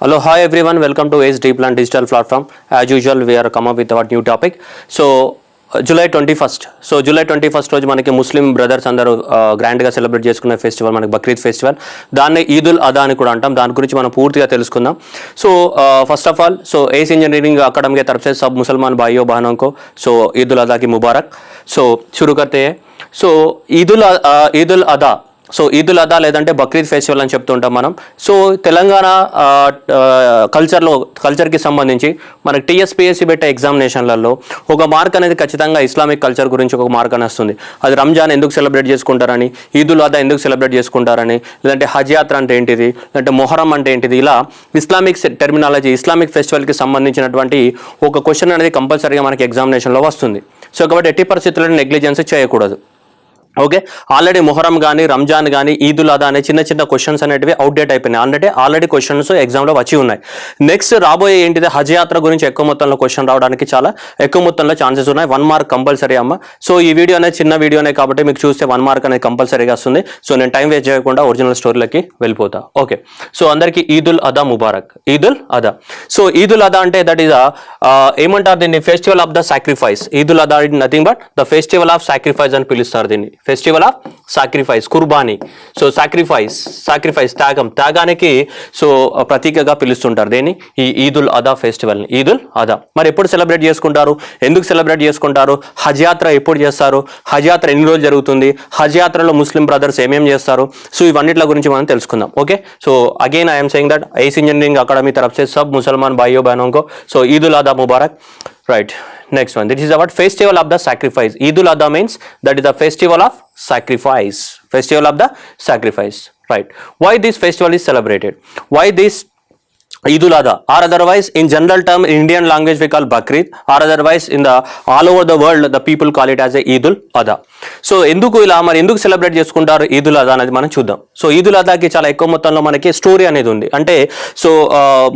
Hello, hi everyone. Welcome to Ace Deep Plan Digital Platform. As usual, we are come up with our new topic. So, July 21st. So, July 21st రోజు మనకి ముస్లిం brothers అందరూ గ్రాండ్గా celebrate చేసుకునే festival మనకి Bakrid festival. దాన్ని ఈదుల్ అదా అని కూడా అంటాం. దాని గురించి మనం పూర్తిగా తెలుసుకుందాం. So first of all ACE Engineering Academy की तरफ से सब मुसलमान भाइयों बहनों को ईद उल अदा की मुबारक. सो शुरू करते हैं. सो ईद उल अदा ఈదుల్ అదా లేదంటే బక్రీద్ ఫెస్టివల్ అని చెప్తుంటాం మనం. సో తెలంగాణ కల్చర్కి సంబంధించి మనకి టీఎస్పీఎస్సీ పెట్టే ఎగ్జామినేషన్లలో ఒక మార్క్ అనేది ఖచ్చితంగా ఇస్లామిక్ కల్చర్ గురించి ఒక మార్క్ అని వస్తుంది. అది రంజాన్ ఎందుకు సెలబ్రేట్ చేసుకుంటారని, ఈదుల్ అదా ఎందుకు సెలబ్రేట్ చేసుకుంటారని, లేదంటే హజ్ యాత్ర అంటే ఏంటిది, లేదంటే మొహరం అంటే ఏంటిది, ఇలా ఇస్లామిక్ టెర్మినాలజీ ఇస్లామిక్ ఫెస్టివల్కి సంబంధించినటువంటి ఒక క్వశ్చన్ అనేది కంపల్సరీగా మనకి ఎగ్జామినేషన్లో వస్తుంది. సో కాబట్టి ఎట్టి పరిస్థితుల్లో నెగ్లిజెన్స్ చేయకూడదు. ఓకే, ఆల్రెడీ మొహరం కానీ రంజాన్ కానీ ఈదుల్ అదా అనే చిన్న చిన్న క్వశ్చన్స్ అనేటివి అవుట్డేట్ అయిపోయినాయి. అంటే ఆల్రెడీ క్వశ్చన్స్ ఎగ్జామ్లో వచ్చి ఉన్నాయి. నెక్స్ట్ రాబోయే ఏంటిది, హజ్ యాత్ర గురించి ఎక్కువ మొత్తంలో క్వశ్చన్ రావడానికి చాలా ఎక్కువ మొత్తంలో ఛాన్సెస్ ఉన్నాయి. 1 మార్క్ కంపల్సరీ అమ్మ. సో ఈ వీడియో అనేది చిన్న వీడియోనే కాబట్టి మీకు చూస్తే 1 మార్క్ అనేది కంపల్సరీగా వస్తుంది. సో నేను టైం వేస్ట్ చేయకుండా ఒరిజినల్ స్టోరీలకి వెళ్ళిపోతా. ఓకే, సో అందరికీ ఈదుల్ అదా ముబారక్. ఈదుల్ అదా. సో ఈదుల్ అదా అంటే దట్ ఈస్ ఏమంటారు దీన్ని, festival of the sacrifice. Eid ul Adha is nothing but the festival of sacrifice అని పిలుస్తారు దీన్ని. ఫెస్టివల్ ఆఫ్ సాక్రిఫైస్, కుర్బానీ. సో సాక్రిఫైస్ త్యాగానికి సో ప్రతీకగా పిలుస్తుంటారు దేన్ని, ఈ ఈదుల్ అదా ఫెస్టివల్ని. ఈదుల్ అదా మరి ఎప్పుడు సెలబ్రేట్ చేసుకుంటారు, ఎందుకు సెలబ్రేట్ చేసుకుంటారు, హజ్ యాత్ర ఎప్పుడు చేస్తారు, హజ్ యాత్ర ఎన్ని రోజులు జరుగుతుంది, హజ్ యాత్రలో ముస్లిం బ్రదర్స్ ఏమేం చేస్తారు, సో ఇవన్నిటి గురించి మనం తెలుసుకుందాం. Okay, so again I'm saying that ACE Engineering Academy तरफ से सब मुसलमान भाइयों बहनों को सो ईद उल अदा मुबारक. Right, next one, this is about festival of the sacrifice. Eid ul Adha means that is the festival of sacrifice. Festival of the sacrifice. Right, why this festival is celebrated, why this Eid ul Adha, or otherwise in general term in Indian language we call Bakrid, or otherwise in the all over the world the people call it as a Eid ul Adha. So ఎందుకు ఇలా మరి ఎందుకు celebrate చేసుకుంటారు ఈద్ ఉల్ అదా అనేది మనం చూద్దాం. So Eid ul అదాకి చాలా ఎక్కువ మొత్తంలో మనకి స్టోరీ అనేది ఉంది. అంటే సో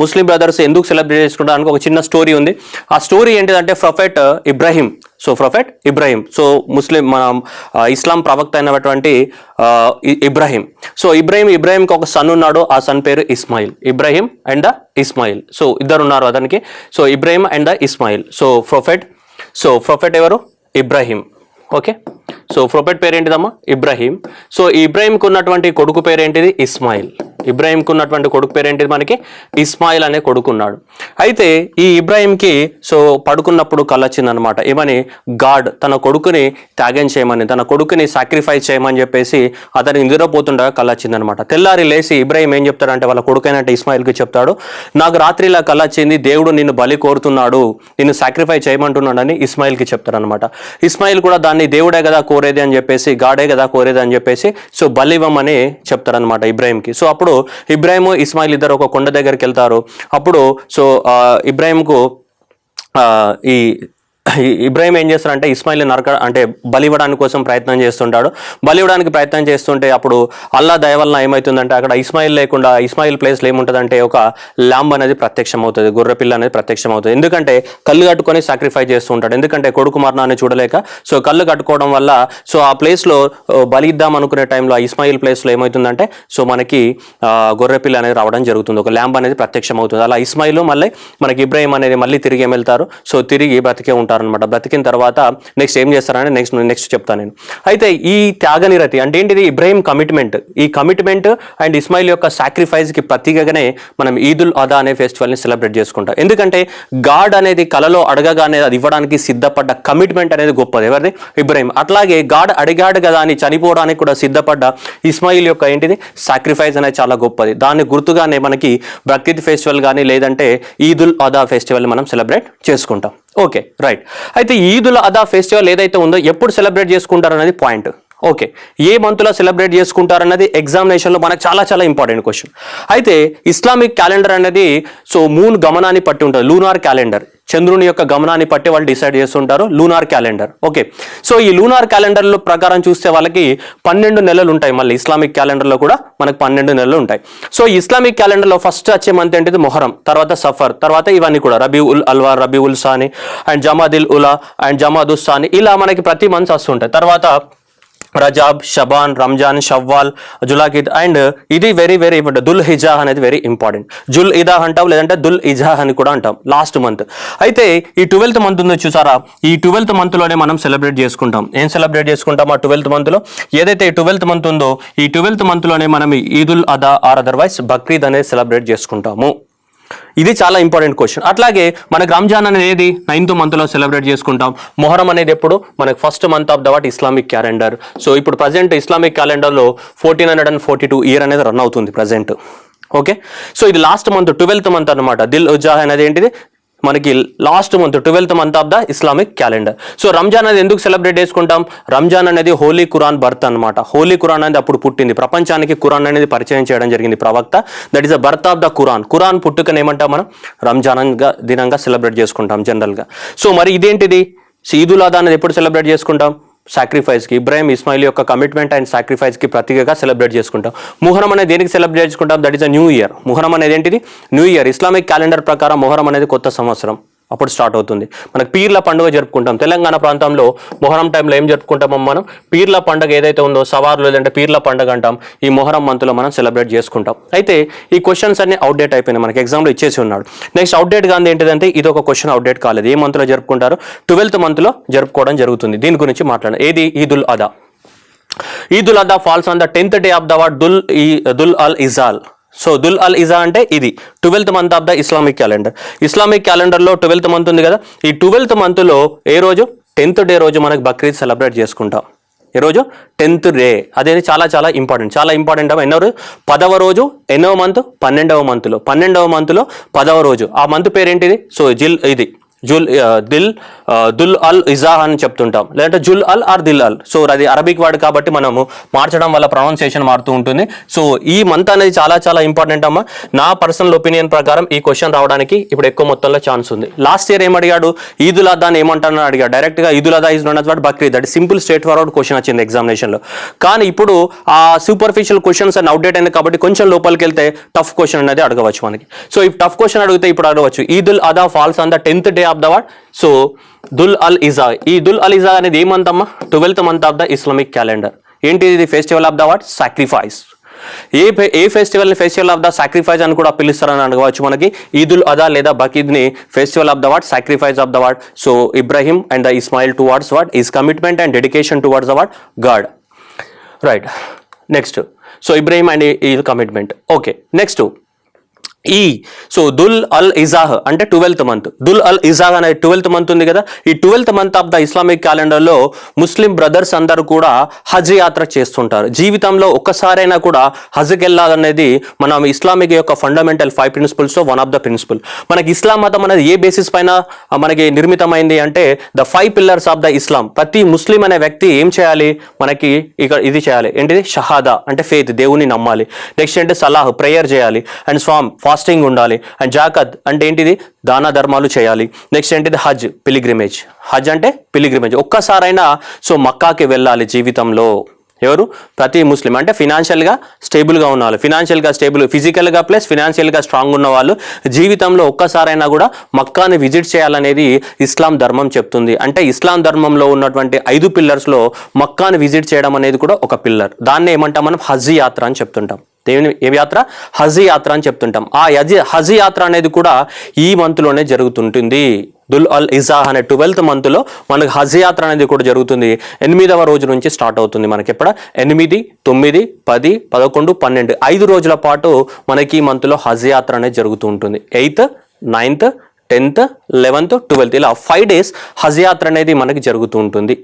ముస్లిం బ్రదర్స్ ఎందుకు సెలబ్రేట్ చేసుకుంటానికి ఒక చిన్న స్టోరీ ఉంది. ఆ స్టోరీ ఏంటిదంటే ప్రొఫెట్ ఇబ్రాహీం. సో ముస్లిం మన ఇస్లాం ప్రవక్త అయినటువంటి ఇబ్రాహీం. సో ఇబ్రాహీంకి ఒక సన్ ఉన్నాడు. ఆ సన్ పేరు Ismail. Ibrahim and the Ismail. So ఇద్దరు ఉన్నారు అతనికి. So Ibrahim and the Ismail. So prophet ఎవరు, ఇబ్రాహీం. ఓకే, సో ప్రొఫెట్ పేరేంటిదమ్మా, ఇబ్రాహీం. సో ఈ ఇబ్రాహీంకి ఉన్నటువంటి కొడుకు పేరేంటిది, ఇస్మాయిల్. ఇబ్రాహీంకి ఉన్నటువంటి కొడుకు పేరేంటిది మనకి, ఇస్మాయిల్ అనే కొడుకున్నాడు. అయితే ఈ ఇబ్రాహీంకి సో పడుకున్నప్పుడు కళ వచ్చిందనమాట. ఏమని, గాడ్ తన కొడుకుని త్యాగం చేయమని, తన కొడుకుని సాక్రిఫైస్ చేయమని చెప్పేసి అతనికి నిద్రపోతుండగా కళ వచ్చిందనమాట. తెల్లారి లేచి ఇబ్రాహీం ఏం చెప్తాడంటే వాళ్ళ కొడుకైనట్టు ఇస్మాయిల్కి చెప్తాడు, నాకు రాత్రి ఇలా కళ వచ్చింది, దేవుడు నిన్ను బలి కోరుతున్నాడు, నిన్ను సాక్రిఫైస్ చేయమంటున్నాడని ఇస్మాయిల్కి చెప్తాడనమాట. ఇస్మాయిల్ కూడా దాన్ని దేవుడే కదా కోరేది అని చెప్పేసి, గాడే కదా కోరేది అని చెప్పేసి సో బలి ఇవ్వమని చెప్తారనమాట ఇబ్రాహీంకి. సో అప్పుడు ఇబ్రాహీము ఇస్మాయిల్ ఇద్దరు ఒక కొండ దగ్గరికి వెళ్తారు. అప్పుడు సో ఇబ్రాహీంకు ఇబ్రాహీం ఏం చేస్తారంటే ఇస్మాయిల్ అంటే బలి ఇవ్వడానికి కోసం ప్రయత్నం చేస్తుంటాడు. బలి ఇవ్వడానికి ప్రయత్నం చేస్తుంటే అప్పుడు అల్లా దయ వలన ఏమవుతుందంటే అక్కడ ఇస్మాయిల్ లేకుండా ఇస్మాయిల్ ప్లేస్లో ఏముంటుందంటే ఒక ల్యాంబ్ అనేది ప్రత్యక్షం అవుతుంది, గొర్రెపిల్ల అనేది ప్రత్యక్షం అవుతుంది. ఎందుకంటే కళ్ళు కట్టుకొని సాక్రిఫైస్ చేస్తూ ఉంటాడు. ఎందుకంటే కొడుకు మరణాన్ని చూడలేక సో కళ్ళు కట్టుకోవడం వల్ల సో ఆ ప్లేస్లో బలి ఇద్దాం అనుకునే టైంలో ఆ ఇస్మాయిల్ ప్లేస్లో ఏమవుతుందంటే సో మనకి గొర్రెపిల్ల అనేది రావడం జరుగుతుంది, ఒక ల్యాంబ్ అనేది ప్రత్యక్షం అవుతుంది. అలా ఇస్మాయిల్ మళ్ళీ మనకి ఇబ్రాహీం అనేది మళ్ళీ తిరిగి వెళ్తారు. సో తిరిగి బ్రతికే ఉంటారు అనమాట. బ్రతికిన తర్వాత నెక్స్ట్ ఏం చేస్తారని నెక్స్ట్ చెప్తాను నేను. అయితే ఈ త్యాగనిరతి అంటే ఏంటిది, ఇబ్రాహీం కమిట్మెంట్. ఈ కమిట్మెంట్ అండ్ ఇస్మాయిల్ యొక్క సాక్రిఫైస్కి ప్రతీకగానే మనం ఈద్ ఉల్ అదా అనే ఫెస్టివల్ని సెలబ్రేట్ చేసుకుంటాం. ఎందుకంటే గాడ్ అనేది కలలో అడగగానే అది ఇవ్వడానికి సిద్ధపడ్డ కమిట్మెంట్ అనేది గొప్పది. ఎవరిది, ఇబ్రాహీం. అట్లాగే గాడ్ అడిగాడు కదా అని చనిపోవడానికి కూడా సిద్ధపడ్డ ఇస్మాయిల్ యొక్క ఏంటిది, సాక్రిఫైస్ అనేది చాలా గొప్పది. దాన్ని గుర్తుగానే మనకి బక్రీద్ ఫెస్టివల్ కానీ లేదంటే ఈద్ ఉల్ అదా ఫెస్టివల్ మనం సెలబ్రేట్ చేసుకుంటాం. Okay, right. అయితే ఈద్ ఉల్ అదా ఫెస్టివల్ ఏదైతే ఉందో ఎప్పుడు సెలబ్రేట్ చేసుకుంటారు అనేది పాయింట్. ఓకే, ఏ మంత్లో సెలబ్రేట్ చేసుకుంటారన్నది ఎగ్జామినేషన్లో మనకు చాలా ఇంపార్టెంట్ క్వశ్చన్. అయితే ఇస్లామిక్ క్యాలెండర్ అనేది సో మూన్ గమనాన్ని పట్టి ఉంటుంది, లూనార్ క్యాలెండర్. చంద్రుని యొక్క గమనాన్ని పట్టి వాళ్ళు డిసైడ్ చేస్తుంటారు లూనార్ క్యాలెండర్. ఓకే, సో ఈ లూనార్ క్యాలెండర్లో ప్రకారం చూస్తే వాళ్ళకి 12 నెలలు ఉంటాయి. మళ్ళీ ఇస్లామిక్ క్యాలెండర్లో కూడా మనకు 12 నెలలు ఉంటాయి. సో ఇస్లామిక్ క్యాలెండర్లో ఫస్ట్ వచ్చే మంత్ ఏంటిది, మొహరం, తర్వాత సఫర్, తర్వాత ఇవన్నీ కూడా రబీ ఉల్ అల్వా, రబీ ఉల్ సాని అండ్ జమాదిల్ ఉలా అండ్ జమాదుస్ సాని, ఇలా మనకి ప్రతి మంత్స్ వస్తుంటాయి. తర్వాత రజాబ్, షబాన్, రంజాన్, షవ్వాల్, జులాకిద్ అండ్ ఇది వెరీ వెరీ ఇంపార్టెంట్. దుల్ హిజా అనేది వెరీ ఇంపార్టెంట్. జుల్ ఇదా అంటాం, లేదంటే దుల్ ఇజా అని కూడా అంటాం, లాస్ట్ మంత్. అయితే ఈ 12th మంత్ ఉంది చూసారా, ఈ 12th మంత్లోనే మనం సెలబ్రేట్ చేసుకుంటాం. ఏం సెలబ్రేట్ చేసుకుంటాం ఆ 12th మంత్లో? ఏదైతే ఈ 12th మంత్ ఉందో ఈ 12th మంత్లోనే మనం ఈదుల్ అదా ఆర్ అదర్వైజ్ బక్రీద్ అనేది సెలబ్రేట్ చేసుకుంటాము. ఇది చాలా ఇంపార్టెంట్ క్వశ్చన్. అట్లాగే మనకు రంజాన్ అనేది 9th మంత్లో సెలబ్రేట్ చేసుకుంటాం. మొహరం అనేది ఎప్పుడు? మనకు first month of the what Islamic calendar. So ఇప్పుడు ప్రజెంట్ ఇస్లామిక్ క్యాలెండర్లో 1442 ఇయర్ అనేది రన్ అవుతుంది ప్రజెంట్. ఓకే, సో ఇది లాస్ట్ మంత్ 12th మంత్ అనమాట. దిల్ ఉజా అనేది ఏంటిది? మనకి last month 12th month of the Islamic calendar. So Ramzan అనేది ఎందుకు సెలబ్రేట్ చేసుకుంటాం? రంజాన్ అనేది హోలీ ఖురాన్ బర్త్ అనమాట. హోలీ ఖురాన్ అనేది అప్పుడు పుట్టింది. ప్రపంచానికి ఖురాన్ అనేది పరిచయం చేయడం జరిగింది ప్రవక్త. That is the birth of the Quran. Quran పుట్టుకని ఏమంటాం మనం? రంజాన్ దినంగా సెలబ్రేట్ చేసుకుంటాం జనరల్గా. సో మరి ఇదేంటిది? ఈదుల్ అదా అనేది ఎప్పుడు సెలబ్రేట్ చేసుకుంటాం? సాక్రిఫైస్కి, ఇబ్రాహిం ఇస్మాయిల్ యొక్క కమిట్మెంట్ అండ్ సాక్రిఫైస్కి ప్రతీకగా సెలబ్రేట్ చేసుకుంటాం. ముహరం అనేది దేనికి సెలబ్రేట్ చేసుకుంటాం? That is a new year. Muharram అనేది ఏంటిది? New year. ఇస్లామిక్ క్యాలెండర్ ప్రకారం మొహరం అనేది కొత్త సంవత్సరం అప్పుడు స్టార్ట్ అవుతుంది. మనకు పీర్ల పండుగ జరుపుకుంటాం. తెలంగాణ ప్రాంతంలో మొహరం టైంలో ఏం జరుపుకుంటామో మనం? పీర్ల పండుగ ఏదైతే ఉందో సవార్లు లేదంటే పీర్ల పండుగ అంటాం. ఈ మొహరం మంత్లో మనం సెలబ్రేట్ చేసుకుంటాం. అయితే ఈ క్వశ్చన్స్ అన్ని అవుట్డేట్ అయిపోయినాయి, మనకి ఎగ్జామ్లో ఇచ్చేసి ఉన్నాడు. నెక్స్ట్ అవుట్డేట్ గాంధీ ఏంటిదంటే ఇది ఒక క్వశ్చన్ అవుట్డేట్ కాలేదు. ఏ మంత్లో జరుపుకుంటారు? 12th మంత్లో జరుపుకోవడం జరుగుతుంది. దీని గురించి మాట్లాడారు. ఏది? Eid-ul Adha. Eid ul Adha falls on the 10th day of the what Dhul al Hijja. So Dhul అల్ ఇజా అంటే ఇది 12th month of the Islamic calendar. Islamic క్యాలెండర్లో 12th మంత్ ఉంది కదా, ఈ 12th మంత్లో ఏ రోజు? 10th డే రోజు మనకు బక్రీద్ సెలబ్రేట్ చేసుకుంటాం. ఏ రోజు? 10th day. అదేది చాలా చాలా ఇంపార్టెంట్. చాలా ఇంపార్టెంట్. ఎన్నో రోజు? 10వ రోజు. ఎన్నో మంత్? 12వ మంత్లో. 12వ మంత్లో 10వ రోజు. ఆ మంత్ పేరేంటిది? సో ఇది దుల్ అల్ ఇజా అని చెప్తుంటాం, లేదంటే జుల్ అల్ ఆర్ దిల్ అల్. సో అది అరబిక్ వర్డ్ కాబట్టి మనము మార్చడం వల్ల ప్రొనౌన్సియేషన్ మారుతూ ఉంటుంది. సో ఈ మంత్ అనేది చాలా చాలా ఇంపార్టెంట్ అమ్మా. నా పర్సనల్ ఒపీనియన్ ప్రకారం ఈ క్వశ్చన్ రావడానికి ఇప్పుడు ఎక్కువ మొత్తంలో ఛాన్స్ ఉంది. లాస్ట్ ఇయర్ ఏం అడిగాడు? ఈదుల్ అదా అని ఏమంటానని అడిగాడు. డైరెక్ట్గా ఈదుల్ అదా is known as what Bakrid. That simple straight forward question వచ్చింది ఎగ్జామినేషన్లో. కానీ ఇప్పుడు ఆ సూపర్ఫిషియల్ క్వశ్చన్స్ అని అవుట్డేట్ అయింది కాబట్టి కొంచెం లోపలికి వెళ్తే టఫ్ క్వశ్చన్ అనేది అడగవచ్చు మనకి. సో ఈ టఫ్ క్వశ్చన్ అడిగితే ఇప్పుడు అడగవచ్చు. Eid ul Adha falls on the 10th day of the what? So Dhul అల్ ఇజా. ఈ దుల్ అల్ ఇజా అనేది ఏ మంత్ అమ్మా? 12th month of the Islamic calendar. ఏంటి ఇది? Festival of the what? Sacrifice. ఏ ఫెస్టివల్ని ఫెస్టివల్ ఆఫ్ ద సాక్రిఫైస్ అని కూడా పిలుస్తారని అడగవచ్చు మనకి. ఈదుల్ అదా లేదా బక్రీద్ని festival of the what? Sacrifice of the what? So Ibrahim and the Ismail towards what? Is commitment and dedication towards the what? God. Right. Next, so Ibrahim and ఈ commitment. Okay, next so Dhul అల్ ఇజాహ్ అంటే 12th month. దుల్ అల్ ఇజాహ్ అనే 12th month ఉంది కదా, ఈ 12th month of the Islamic క్యాలెండర్లో ముస్లిం brothers అందరూ కూడా హజ్ యాత్ర చేస్తుంటారు. జీవితంలో ఒక్కసారైనా కూడా హజ్కి వెళ్ళాలనేది మన ఇస్లామిక్ యొక్క ఫండమెంటల్ 5 ప్రిన్సిపల్స్లో వన్ ఆఫ్ ద ప్రిన్సిపల్. మనకి ఇస్లాం మతం అనేది ఏ బేసిస్ పైన మనకి నిర్మితమైంది అంటే ద 5 పిల్లర్స్ ఆఫ్ ద ఇస్లాం. ప్రతి ముస్లిం అనే వ్యక్తి ఏం చేయాలి? మనకి ఇక్కడ ఇది చేయాలి. ఏంటిది? షహాదా అంటే ఫెయిత్, దేవుని నమ్మాలి. నెక్స్ట్ అంటే సలాహ్, ప్రేయర్ చేయాలి. అండ్ స్వామ్, ఫాస్టింగ్ ఉండాలి. అండ్ జాకత్ అంటే ఏంటిది? దాన ధర్మాలు చేయాలి. నెక్స్ట్ ఏంటిది? హజ్, పిలిగ్రిమేజ్. హజ్ అంటే పిలిగ్రిమేజ్. ఒక్కసారైనా సో మక్కాకి వెళ్ళాలి జీవితంలో. ఎవరు? ప్రతి ముస్లిం. అంటే ఫినాన్షియల్గా స్టేబుల్గా ఉన్న ఫినాన్షియల్గా స్టేబుల్, ఫిజికల్గా ప్లస్ ఫినాన్షియల్గా స్ట్రాంగ్ ఉన్న వాళ్ళు జీవితంలో ఒక్కసారైనా కూడా మక్కాని విజిట్ చేయాలనేది ఇస్లాం ధర్మం చెప్తుంది. అంటే ఇస్లాం ధర్మంలో ఉన్నటువంటి 5 పిల్లర్స్లో మక్కాని విజిట్ చేయడం అనేది కూడా ఒక పిల్లర్. దాన్ని ఏమంటాం మనం? హజ్ యాత్ర అని చెప్తుంటాం. దేవుని ఏ యాత్ర? హజ్ యాత్ర అని చెప్తుంటాం. ఆ హజ్ యాత్ర అనేది కూడా ఈ మంత్లోనే జరుగుతుంటుంది. దుల్ అల్ ఇజా అనే 12th మంత్లో మనకు హజ్ యాత్ర అనేది కూడా జరుగుతుంది. 8వ రోజు నుంచి స్టార్ట్ అవుతుంది. మనకి ఎక్కడ? 8, 9, 10, 11, 12 5 రోజుల పాటు మనకి ఈ మంత్లో హజ్ యాత్ర అనేది జరుగుతూ ఉంటుంది. 8th, 9th, 10th, 11th, 12th ఇలా 5 days హజ్ యాత్ర అనేది మనకి జరుగుతూ ఉంటుంది.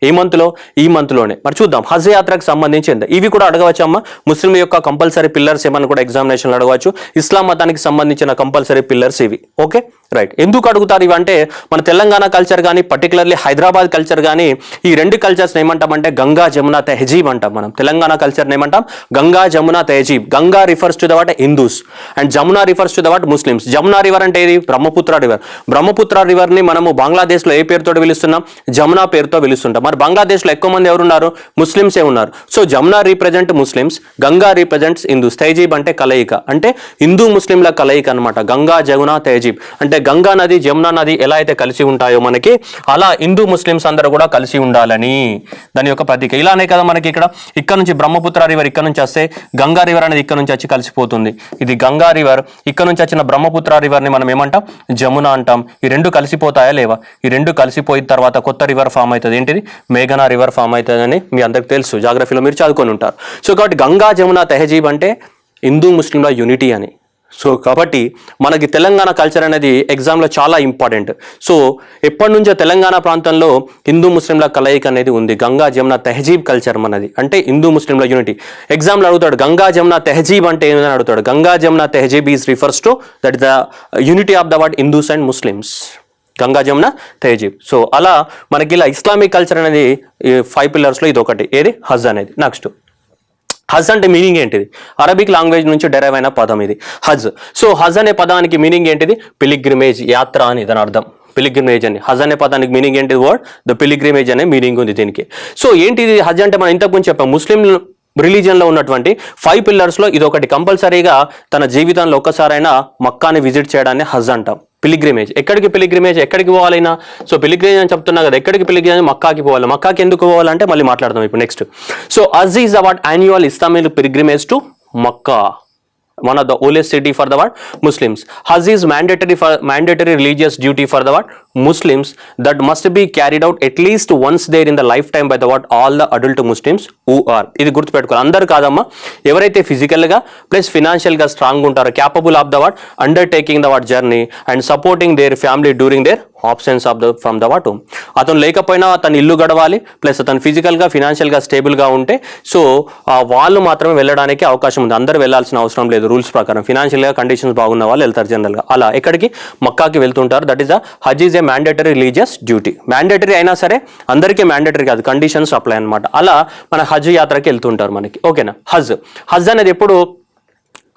ఏ మంత్లో? ఈ మంత్లోనే. మరి చూద్దాం హజ్ యాత్రకు సంబంధించి ఎంత. ఇవి కూడా అడగవచ్చు అమ్మ. ముస్లిం యొక్క కంపల్సరీ పిల్లర్స్ ఏమని కూడా ఎగ్జామినేషన్లో అడగవచ్చు. ఇస్లాం మతానికి సంబంధించిన కంపల్సరీ పిల్లర్స్ ఇవి. Okay, right. ఎందుకు అడుగుతారు ఇవి అంటే మన తెలంగాణ కల్చర్ కానీ పర్టికులర్లీ హైదరాబాద్ కల్చర్ కానీ ఈ 2 కల్చర్స్ని ఏమంటామంటే గంగా జమునా తెహజీబ్ అంటాం. మనం తెలంగాణ కల్చర్ని ఏమంటాం? గంగా జమునా తెహజీబ్. Ganga refers to the what? Hindus and Jamuna refers to the what? Muslims. Jamuna river అంటే ఏది? బ్రహ్మపుత్ర రివర్. బ్రహ్మపుత్ర రివర్ని మనము బంగ్లాదేశ్లో ఏ పేరుతో పిలుస్తున్నాం? జమునా పేరుతో పిలుస్తుంటాం. మరి బంగ్లాదేశ్లో ఎక్కువ మంది ఎవరున్నారు? ముస్లిమ్సే ఉన్నారు. So Jamuna represent Muslims, Ganga represents Hindus. తహజీబ్ అంటే కలయిక, అంటే హిందూ ముస్లింల కలయిక అనమాట. గంగా జమునా తహజీబ్ అంటే గంగా నది జమునా నది ఎలా అయితే కలిసి ఉంటాయో మనకి, అలా హిందూ ముస్లిమ్స్ అందరూ కూడా కలిసి ఉండాలని దాని యొక్క ప్రతీక. ఇలానే కదా మనకి ఇక్కడ నుంచి బ్రహ్మపుత్ర రివర్ ఇక్కడ నుంచి వస్తే గంగా రివర్ అనేది ఇక్కడ నుంచి వచ్చి కలిసిపోతుంది. ఇది గంగా రివర్, ఇక్కడ నుంచి వచ్చిన బ్రహ్మపుత్ర రివర్ని మనం ఏమంటాం? జమున అంటాం. ఈ రెండు కలిసిపోతాయా లేవా? ఈ రెండు కలిసిపోయిన తర్వాత కొత్త రివర్ ఫామ్ అవుతుంది. ఏంటిది? మేఘనా రివర్ ఫామ్ అవుతుందని మీ అందరికి తెలుసు, జాగ్రఫీలో మీరు చదువుకొని ఉంటారు. సో కాబట్టి గంగా జమున తెహజీబ్ అంటే హిందూ ముస్లింల యూనిటీ అని. సో కాబట్టి మనకి తెలంగాణ కల్చర్ అనేది ఎగ్జామ్లో చాలా ఇంపార్టెంట్. సో ఎప్పటి నుంచో తెలంగాణ ప్రాంతంలో హిందూ ముస్లింల కలయిక అనేది ఉంది. గంగా జమున తెహజీబ్ కల్చర్ మనది, అంటే హిందూ ముస్లింల యూనిటీ. ఎగ్జామ్లో అడుగుతాడు గంగా జమున తెహజీబ్ అంటే ఏమని అడుగుతాడు. గంగా జమున తెహజీబ్ is refers to that the unity of the word Hindus and Muslims. Ganga Jamuna తెహజీబ్. సో అలా మనకి ఇలా ఇస్లామిక్ కల్చర్ అనేది 5 పిల్లర్స్లో ఇది ఒకటి. ఏది? హజ్ అనేది. నెక్స్ట్ హజ్ అంటే మీనింగ్ ఏంటిది? అరబిక్ లాంగ్వేజ్ నుంచి డెరైవ్ అయిన పదం ఇది హజ్. సో హజ్ అనే పదానికి మీనింగ్ ఏంటిది? పిలిగ్రిమేజ్, యాత్ర అని దాని అర్థం. పిలిగ్రిమేజ్ అని. హజ్ అనే పదానికి మీనింగ్ ఏంటిది? వర్డ్ ద పిలిగ్రిమేజ్ అనే మీనింగ్ ఉంది దీనికి. సో ఏంటిది హజ్ అంటే? మనం ఇంతకుముందు చెప్పాం, ముస్లిం రిలీజియన్లో ఉన్నటువంటి 5 పిల్లర్స్లో ఇది ఒకటి. కంపల్సరీగా తన జీవితంలో ఒక్కసారైనా మక్కాని విజిట్ చేయడాన్ని హజ్ అంటాం. పిలిగ్రిమేజ్. ఎక్కడికి పిలిగ్రిమేజ్? ఎక్కడికి పోవాలైనా? సో పిలిగ్రిమేజ్ అని చెప్తున్నా కదా, ఎక్కడికి పిలిగ్రిమేజ్? మక్కాకి పోవాలి. మక్కాకి ఎందుకు పోవాలంటే మళ్ళీ మాట్లాడదాం ఇప్పుడు నెక్స్ట్. సో హజ్ ఈజ్ అవాట్ annual Islamic pilgrimage to Mecca, one of the oldest city for the world Muslims. Hajj is mandatory religious duty for the world Muslims that must be carried out at least once there in the lifetime by the world all the adult Muslims who are. ఇది గుర్తుపెట్టుకోవాలి. అందరు కాదమ్మా, ఎవరైతే ఫిజికల్గా plus ఫినాన్షియల్గా strong ఉంటారో, capable of the word undertaking the word journey and supporting their family during their options of the from the what home. అతను లేకపోయినా అతను ఇల్లు గడవాలి, ప్లస్ అతను ఫిజికల్గా ఫినాన్షియల్గా స్టేబుల్గా ఉంటే సో వాళ్ళు మాత్రమే వెళ్ళడానికి అవకాశం ఉంది. అందరూ వెళ్ళాల్సిన అవసరం లేదు. రూల్స్ ప్రకారం ఫినాన్షియల్గా కండిషన్స్ బాగున్న వాళ్ళు వెళ్తారు జనరల్గా. అలా ఎక్కడికి? మక్కాకి వెళ్తుంటారు. That is the Hajj is a mandatory religious duty. Mandatory అయినా సరే అందరికీ మ్యాండేటరీ కాదు, కండిషన్స్ అప్లై అనమాట. అలా మన హజ్ యాత్రకి వెళ్తుంటారు మనకి. ఓకేనా? హజ్ అనేది ఎప్పుడు?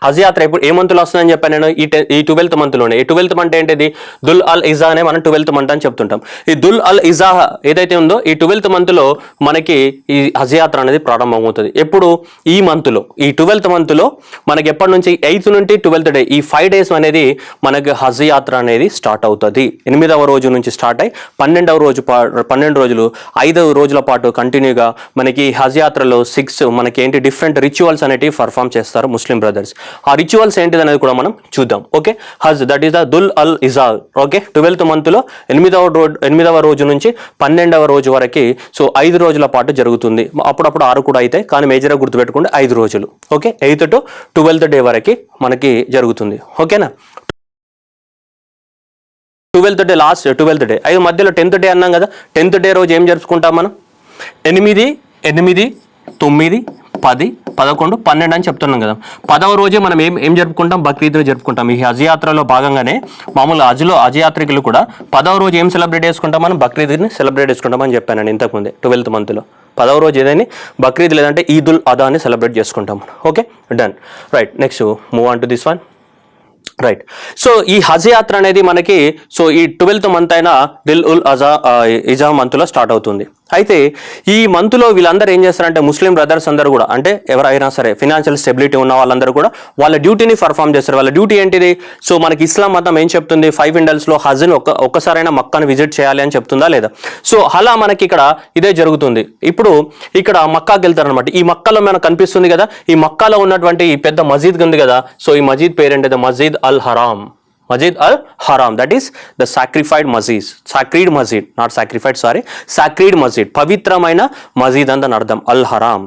హజ్ యాత్ర ఇప్పుడు ఏ మంత్లో వస్తుందని చెప్పాను నేను? ఈ 12th మంత్లోనే. ఈ 12th మంత్ ఏంటిది? దుల్ అల్ ఇజా అనే మనం 12th మంత్ అని చెప్తుంటాం. ఈ దుల్ అల్ ఇజా ఏదైతే ఉందో ఈ 12th మంత్లో మనకి ఈ హజ్ యాత్ర అనేది ప్రారంభమవుతుంది. ఎప్పుడు? ఈ మంత్లో, ఈ 12th మంత్లో మనకి ఎప్పటి నుంచి? 8th నుండి 12th డే, ఈ 5 days అనేది మనకి హజ్ యాత్ర అనేది స్టార్ట్ అవుతుంది. 8వ రోజు నుంచి స్టార్ట్ అయ్యి 12వ రోజు 12 రోజులు 5 రోజుల పాటు కంటిన్యూగా మనకి హజ్ యాత్రలో 6 మనకి ఏంటి డిఫరెంట్ రిచువల్స్ అనేటివి పర్ఫామ్ చేస్తారు ముస్లిం బ్రదర్స్. ఆ రిచువల్స్ ఏంటిది అనేది కూడా మనం చూద్దాం. Okay, Hajj that is the Dhul Al Hijjah. Okay, 12th మంత్లో 8వ రోజు నుంచి 12వ రోజు వరకు సో 5 రోజుల పాటు జరుగుతుంది. అప్పుడప్పుడు 6 కూడా అయితే, కానీ మేజర్గా గుర్తుపెట్టుకుంటే 5 రోజులు. Okay, 8th to 12th day వరకు మనకి జరుగుతుంది. ఓకేనా? 12th day last 12th day. అయితే మధ్యలో 10th డే అన్నాం కదా. 10th డే రోజు ఏం జరుపుకుంటాం మనం? 8, 9, 10, 11, 12 అని చెప్తున్నాం కదా. 10వ రోజే మనం ఏం జరుపుకుంటాం? బక్రీద్ జరుపుకుంటాం. ఈ హజ్ యాత్రలో భాగంగానే మామూలుగా హజ్ యాత్రికులు కూడా 10వ రోజు ఏం సెలబ్రేట్ చేసుకుంటాం? మనం బక్రీద్ని సెలబ్రేట్ చేసుకుంటాం అని చెప్పానండి ఇంతకుముందే. 12th మంత్లో 10వ రోజు ఏదైనా బక్రీద్ లేదంటే ఈదుల్ అదాని సెలబ్రేట్ చేసుకుంటాం. Okay, done. Right, next move on to this one. Right, so ఈ హజ్ యాత్ర అనేది మనకి సో ఈ 12th మంత్ అయిన దిల్ ఉల్ ఇజా మంత్లో స్టార్ట్ అవుతుంది. అయితే ఈ మంత్లో వీళ్ళందరూ ఏం చేస్తారంటే ముస్లిం బ్రదర్స్ అందరూ కూడా, అంటే ఎవరైనా సరే ఫినాన్షియల్ స్టెబిలిటీ ఉన్న వాళ్ళందరూ కూడా వాళ్ళ డ్యూటీని పర్ఫామ్ చేస్తారు. వాళ్ళ డ్యూటీ ఏంటిది? సో మనకి ఇస్లాం మతం ఏం చెప్తుంది? 5 ఇండల్స్లో హజ్ని ఒక్కసారైనా మక్కాను విజిట్ చేయాలి అని చెప్తుందా లేదా? సో అలా మనకి ఇక్కడ ఇదే జరుగుతుంది. ఇప్పుడు ఇక్కడ మక్కాకి వెళ్తారనమాట. ఈ మక్కాలో మనకు కనిపిస్తుంది కదా, ఈ మక్కాలో ఉన్నటువంటి ఈ పెద్ద మసీద్ ఉంది కదా. సో ఈ మసీద్ పేరేంటిది? మస్జిద్ అల్ హరామ్. Masjid al-Haram, that is the sacrified masjid, sacred masjid, not sacrified, sorry, sacred masjid, పవిత్రమైన మసీద్ అని అర్థం అల్-హరామ్.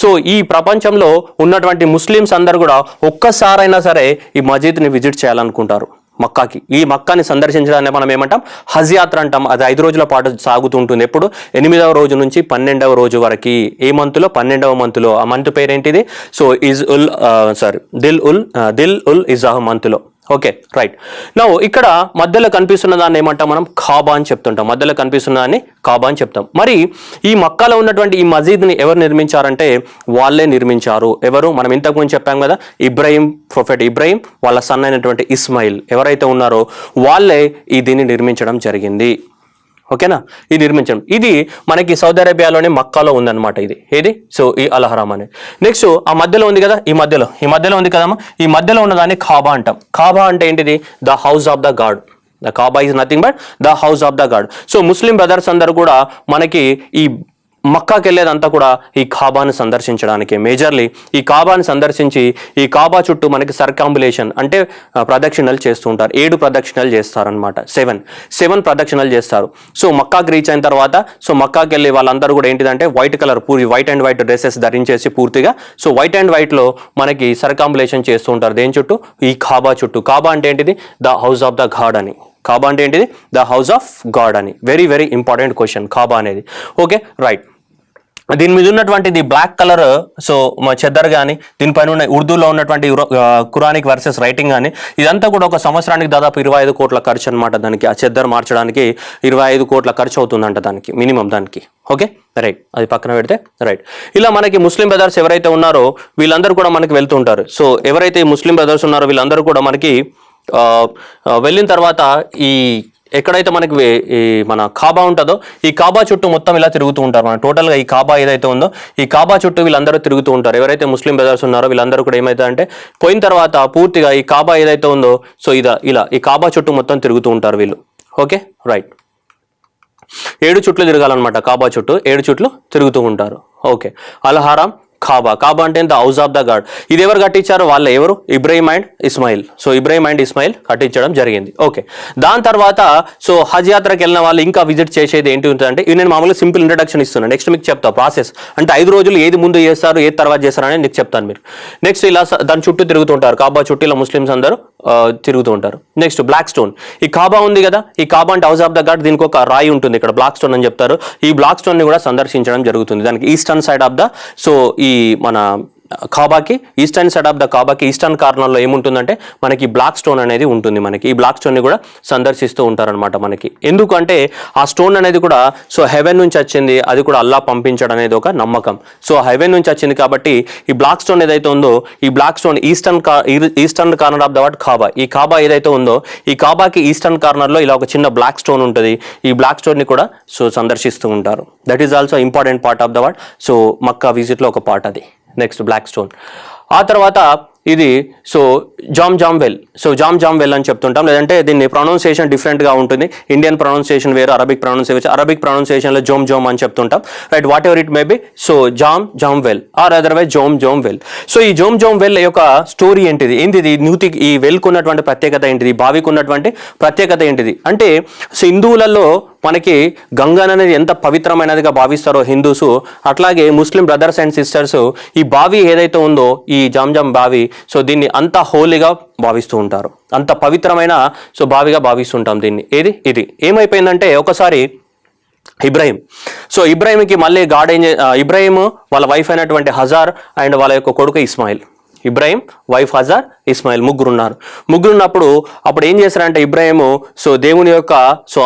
సో ఈ ప్రపంచంలో ఉన్నటువంటి ముస్లిమ్స్ అందరు కూడా ఒక్కసారైనా సరే ఈ మసీద్ని విజిట్ చేయాలనుకుంటారు మక్కాకి. ఈ మక్కాని సందర్శించడాన్ని మనం ఏమంటాం? హజ్ యాత్ర అంటాం. అది 5 రోజుల పాటు సాగుతుంటుంది. ఎప్పుడు? 8వ రోజు నుంచి 12వ రోజు వరకు. ఏ మంత్లో? 12వ మంత్లో. ఆ మంత్ పేరేంటిది? సో దిల్ ఉల్ ఇజా మంత్లో. Okay, right. నౌ ఇక్కడ మధ్యలో కనిపిస్తున్న దాన్ని ఏమంటాం మనం? కాబా అని చెప్తుంటాం. మధ్యలో కనిపిస్తున్న దాన్ని కాబా అని చెప్తాం. మరి ఈ మక్కాలో ఉన్నటువంటి ఈ మసీద్ని ఎవరు నిర్మించారంటే వాళ్ళే నిర్మించారు. ఎవరు? మనం ఇంతకుముందు చెప్పాం కదా, ప్రొఫెట్ ఇబ్రాహీం వాళ్ళ సన్ అయినటువంటి ఇస్మాయిల్ ఎవరైతే ఉన్నారో వాళ్ళే ఈ దీన్ని నిర్మించడం జరిగింది. ఓకేనా, ఇది నిర్మించడం. ఇది మనకి సౌదీ అరేబియాలోని మక్కాలో ఉందన్నమాట. ఇది ఏది, సో ఈ అల్హరామ్ అనేది. నెక్స్ట్ ఆ మధ్యలో ఉంది కదా, ఈ మధ్యలో ఉంది కదమ్మా, ఈ మధ్యలో ఉన్నదాన్ని కాబా అంటాం. కాబా అంటే ఏంటిది, the house of the God. The Kaaba is nothing but the house of the God. So Muslim brothers అందరూ కూడా మనకి ఈ మక్కాకి వెళ్ళేదంతా కూడా ఈ కాబాను సందర్శించడానికి. మేజర్లీ ఈ కాబాను సందర్శించి ఈ కాబా చుట్టూ మనకి సర్కాంబులేషన్ అంటే ప్రదక్షిణలు చేస్తూ ఉంటారు. 7 ప్రదక్షిణలు చేస్తారనమాట. 7 ప్రదక్షిణలు చేస్తారు. సో మక్కాకి రీచ్ అయిన తర్వాత సో మక్కాకి వెళ్ళి వాళ్ళందరూ కూడా ఏంటిదంటే white colour white and white dresses ధరించేసి పూర్తిగా సో వైట్ అండ్ వైట్లో మనకి సర్కాంబులేషన్ చేస్తూ ఉంటారు. దేని చుట్టూ, ఈ కాబా చుట్టూ. కాబా అంటే ఏంటిది, the house of the God అని. కాబా అంటే ఏంటిది, ద హౌస్ ఆఫ్ గాడ్ అని. Very very important question Kaaba అనేది. Okay right. దీని మీద ఉన్నటువంటిది బ్లాక్ కలర్ సో చెద్దర్ కానీ దీనిపైన ఉన్న ఉర్దూలో ఉన్నటువంటి ఖురానిక్ వర్సెస్ రైటింగ్ కానీ ఇదంతా కూడా ఒక సంవత్సరానికి దాదాపు 25 కోట్ల ఖర్చు అనమాట. దానికి ఆ చెద్దర్ మార్చడానికి 25 కోట్ల ఖర్చు అవుతుందంట దానికి, మినిమం దానికి. ఓకే రైట్, అది పక్కన పెడితే రైట్. ఇలా మనకి ముస్లిం బ్రదర్స్ ఎవరైతే ఉన్నారో వీళ్ళందరూ కూడా మనకి వెళ్తుంటారు. సో ఎవరైతే ముస్లిం బ్రదర్స్ ఉన్నారో వీళ్ళందరూ కూడా మనకి వెళ్ళిన తర్వాత ఈ ఎక్కడైతే మనకి ఈ మన కాబా ఉంటుందో ఈ కాబా చుట్టూ మొత్తం ఇలా తిరుగుతూ ఉంటారు. మన టోటల్గా ఈ కాబా ఏదైతే ఉందో ఈ కాబా చుట్టూ వీళ్ళందరూ తిరుగుతూ ఉంటారు. ఎవరైతే ముస్లిం బ్రదర్స్ ఉన్నారో వీళ్ళందరూ కూడా ఏమవుతారంటే పోయిన తర్వాత పూర్తిగా ఈ కాబా ఏదైతే ఉందో సో ఇలా ఈ కాబా చుట్టూ మొత్తం తిరుగుతూ ఉంటారు వీళ్ళు. ఓకే రైట్, 7 చుట్లు తిరగాలన్నమాట. కాబా చుట్టూ 7 చుట్లు తిరుగుతూ ఉంటారు. ఓకే, అల్హరామ్ కాబా. కాబా అంటే the house of the God. ఇది ఎవరు కట్టించారు, వాళ్ళ ఎవరు, Ibrahim and Ismail. So Ibrahim and Ismail కట్టించడం జరిగింది. ఓకే, దాని తర్వాత సో హజ్ యాత్రకి వెళ్ళిన వాళ్ళు ఇంకా విజిట్ చేసేది ఏంటి ఉంటుందంటే ఇది నేను మామూలుగా సింపుల్ ఇంట్రడక్షన్ ఇస్తున్నాను. నెక్స్ట్ మీకు చెప్తా ప్రాసెస్. అంటే 5 రోజులు ఏది ముందు చేస్తారు ఏది తర్వాత చేస్తారు అనేది నీకు చెప్తాను. మీరు నెక్స్ట్ ఇలా దాని చుట్టూ తిరుగుతుంటారు. కాబా చుట్టూ ఇలా ముస్లిమ్స్ అందరూ తిరుగుతూ ఉంటారు. Next black stone. ఈ కాబా ఉంది కదా, ఈ కాబా అంటే హౌస్ ఆఫ్ ద గాడ్. దీనికి ఒక రాయి ఉంటుంది ఇక్కడ, బ్లాక్ స్టోన్ అని చెప్తారు. ఈ బ్లాక్ స్టోన్ ని కూడా సందర్శించడం జరుగుతుంది. దానికి eastern side of the so ఈ మన కాబాకి ఈస్టర్న్ సైడ్ ఆఫ్ ద కాబాకి ఈస్టర్న్ కార్నర్లో ఏముంటుందంటే మనకి బ్లాక్ స్టోన్ అనేది ఉంటుంది. మనకి ఈ బ్లాక్ స్టోన్ని కూడా సందర్శిస్తూ ఉంటారనమాట మనకి. ఎందుకంటే ఆ స్టోన్ అనేది కూడా సో హెవెన్ నుంచి వచ్చింది, అది కూడా అల్లా పంపించడం అనేది ఒక నమ్మకం. సో హెవెన్ నుంచి వచ్చింది కాబట్టి ఈ బ్లాక్ స్టోన్ ఏదైతే ఉందో ఈ black stone eastern corner of the what Kaaba. ఈ కాబా ఏదైతే ఉందో ఈ కాబాకి ఈస్టర్న్ కార్నర్లో ఇలా ఒక చిన్న బ్లాక్ స్టోన్ ఉంటుంది. ఈ బ్లాక్ స్టోన్ని కూడా సో సందర్శిస్తూ ఉంటారు. That is also important part of the what so Mecca విజిట్లో ఒక పార్ట్ అది. Next black stone. ఆ తర్వాత ఇది so Zam well. So Zam well అని చెప్తుంటాం, లేదంటే దీన్ని ప్రొనౌన్సియేషన్ డిఫరెంట్గా ఉంటుంది. ఇండియన్ ప్రొనౌన్సియేషన్ వేరు, అరబిక్ ప్రొనౌన్సియేషన్లో జోమ్ అని చెప్తుంటాం. Right, whatever it may be. So Zam well or otherwise Zom well. So ఈ జోమ్ వెల్ యొక్క స్టోరీ ఏంటిది, ఈ వెల్కు ఉన్నటువంటి ప్రత్యేకత ఏంటిది, బావికి ఉన్నటువంటి ప్రత్యేకత ఏంటిది అంటే సో హిందువులలో మనకి గంగా అనేది ఎంత పవిత్రమైనదిగా భావిస్తారో హిందూస్, అట్లాగే ముస్లిం బ్రదర్స్ అండ్ సిస్టర్స్ ఈ బావి ఏదైతే ఉందో ఈ జామ్ బావి సో దీన్ని అంత హోలీగా భావిస్తూ ఉంటారు. అంత పవిత్రమైన సో బావిగా భావిస్తుంటాం దీన్ని. ఇది ఏమైపోయిందంటే ఒకసారి ఇబ్రాహింకి మళ్ళీ ఇబ్రాహిం వాళ్ళ వైఫ్ అయినటువంటి హజార్ అండ్ వాళ్ళ యొక్క కొడుకు ఇస్మాయిల్. ఇబ్రాహిం, వైఫ్ హజార్, ఇస్మాయిల్ ముగ్గురున్నప్పుడు అప్పుడు ఏం చేశారంటే ఇబ్రాహిం సో దేవుని యొక్క సో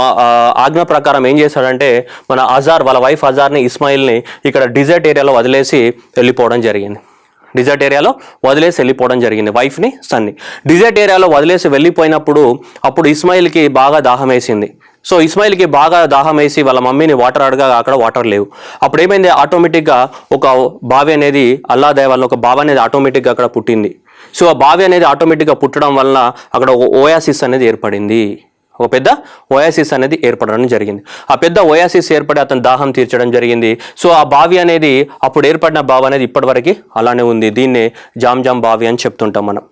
ఆజ్ఞ ప్రకారం ఏం చేశాడంటే మన హజార్ వాళ్ళ వైఫ్ హజార్ని ఇస్మాయిల్ని ఇక్కడ డిజర్ట్ ఏరియాలో వదిలేసి వెళ్ళిపోవడం జరిగింది. వైఫ్ని సన్ని డిజర్ట్ ఏరియాలో వదిలేసి వెళ్ళిపోయినప్పుడు అప్పుడు ఇస్మాయిల్కి బాగా దాహం వేసింది. సో ఇస్మాయిల్కి బాగా దాహం వేసి వాళ్ళ మమ్మీని వాటర్ అడగా అక్కడ వాటర్ లేవు. అప్పుడు ఏమైంది, ఆటోమేటిక్గా ఒక బావి అనేది అల్లా దయ వల్ల ఒక బావి అనేది ఆటోమేటిక్గా అక్కడ పుట్టింది. సో ఆ బావి అనేది ఆటోమేటిక్గా పుట్టడం వలన అక్కడ ఒక ఓయాసిస్ అనేది ఏర్పడింది. ఒక పెద్ద ఓయాసిస్ అనేది ఏర్పడడం జరిగింది. ఆ పెద్ద ఓయాసిస్ ఏర్పడి అతను దాహం తీర్చడం జరిగింది. సో ఆ బావి అనేది అప్పుడు ఏర్పడిన బావి అనేది ఇప్పటివరకు అలానే ఉంది. దీన్నే జామ్ బావి అని చెప్తుంటాం మనం.